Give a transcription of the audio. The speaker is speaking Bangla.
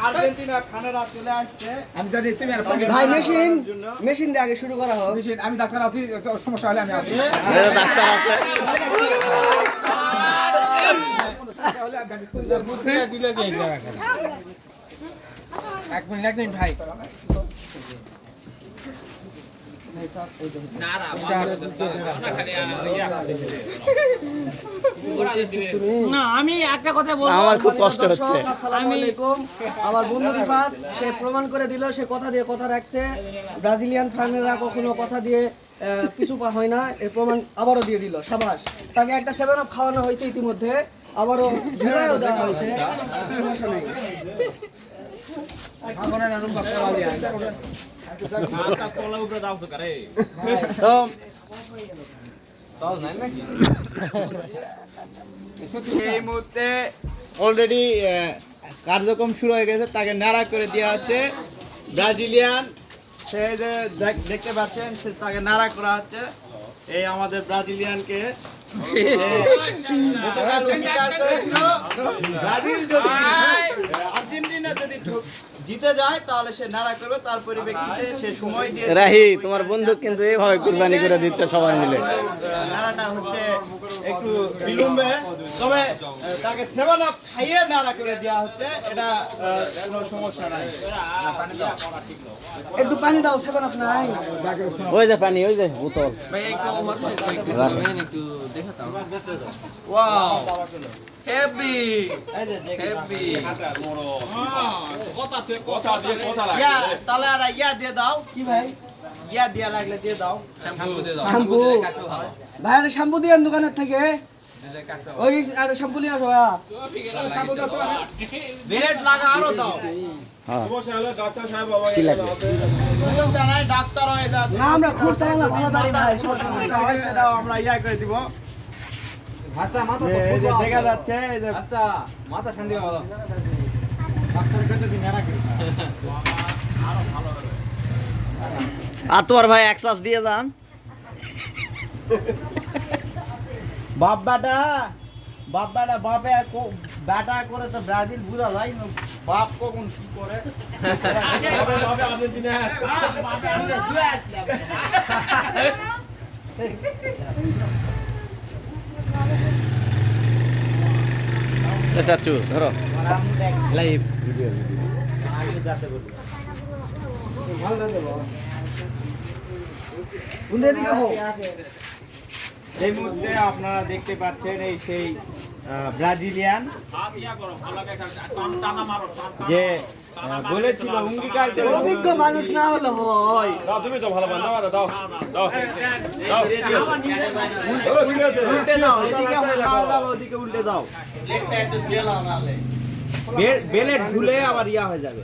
আর্জেন্টিনা খানেরা চলে আসছে। আমি জানি তুমি ভাই মেশিন দিয়ে আগে শুরু করা হোক। মেশিন আমি ডাক্তার আছি, সমস্যা হলে আমি আছি। ডাক্তার আছে। এক মিনিট ভাই। না আমি একটা কথা বলবো, আমার খুব কষ্ট হচ্ছে। আসসালামু আলাইকুম। আমার বন্ধু রিফাত সে প্রমাণ করে দিল, সে কথা দিয়ে কথা রাখছে। ব্রাজিলিয়ান ফ্যানেরা কখনো কথা দিয়ে পিছু পা হয় না, এর প্রমাণ আবারও দিয়ে দিল। সাবাস। তাকে একটা 7 আপ খাওয়ানো হয়েছে ইতিমধ্যে, আবারও ঝেড়াও দেওয়া হয়েছে, সমস্যা নেই। এই মুহূর্তে অলরেডি কার্যক্রম শুরু হয়ে গেছে, তাকে নাড়া করে দেওয়া হচ্ছে। ব্রাজিলিয়ান সে যে দেখতে পাচ্ছেন, সে তাকে নাড়া করা হচ্ছে। এই আমাদের ব্রাজিলিয়ানকে গতকাল অঙ্গীকার করেছিল, ব্রাজিল যদি আর্জেন্টিনা যদি জিতে যায় তাহলে সে নাড়া করবে, তার পরিপ্রেক্ষিতে সে সময় দিয়ে রাহি তোমার বন্ধু কিন্তু এইভাবে কুরবানি করে দিচ্ছে সবাই মিলে। নাড়াটা হচ্ছে একটু বিলম্বে, তবে তাকে 7 আপ খাইয়ে নাড়া করে দেওয়া হচ্ছে, এটা কোনো সমস্যা নাই। একটু পানি দাও, 7 আপ নাই। ওই যে পানি, ওই যে বোতল। তাহলে আর ইয়া দিয়ে দাও। কি ভাই? ইয়া দিয়া লাগলে দিয়ে দাও। শ্যাম্পু ভাই, আর শ্যাম্পু দিয়ে দোকানের থেকে ওই আর শ্যাম্পু নিয়ে আসো। ব্লেড লাগা আরো দাও। হ্যাঁ কি লাগবে? ডাক্তার হয়ে যাও। না আমরা খুব চাই না, ভালো বাড়ি ভাই, সমস্যা নেই। সেটাও আমরা ইয়া করে দিব। এই যে দেখা যাচ্ছে, এই যে মাথা শান্তি ভালো। আর তোমার ভাই এক্সাস দিয়ে যান। বাপটা বাপে ব্যাটা করে তো ব্রাজিল বুঝা যায় না, বাপ কখন কি করে। চাচু ধরো লাইভ এই মুহূর্তে আপনারা দেখতে পাচ্ছেন এই সেই ব্রাজিলিয়ান যে বলেছিল, অঙ্গীকার করে অভিজ্ঞ মানুষ না হলে হয়। উল্টে দাও, এদিকে ওদিকে উল্টে দাও। বেলেট ঝুলে আবার ইয়া হয়ে যাবে।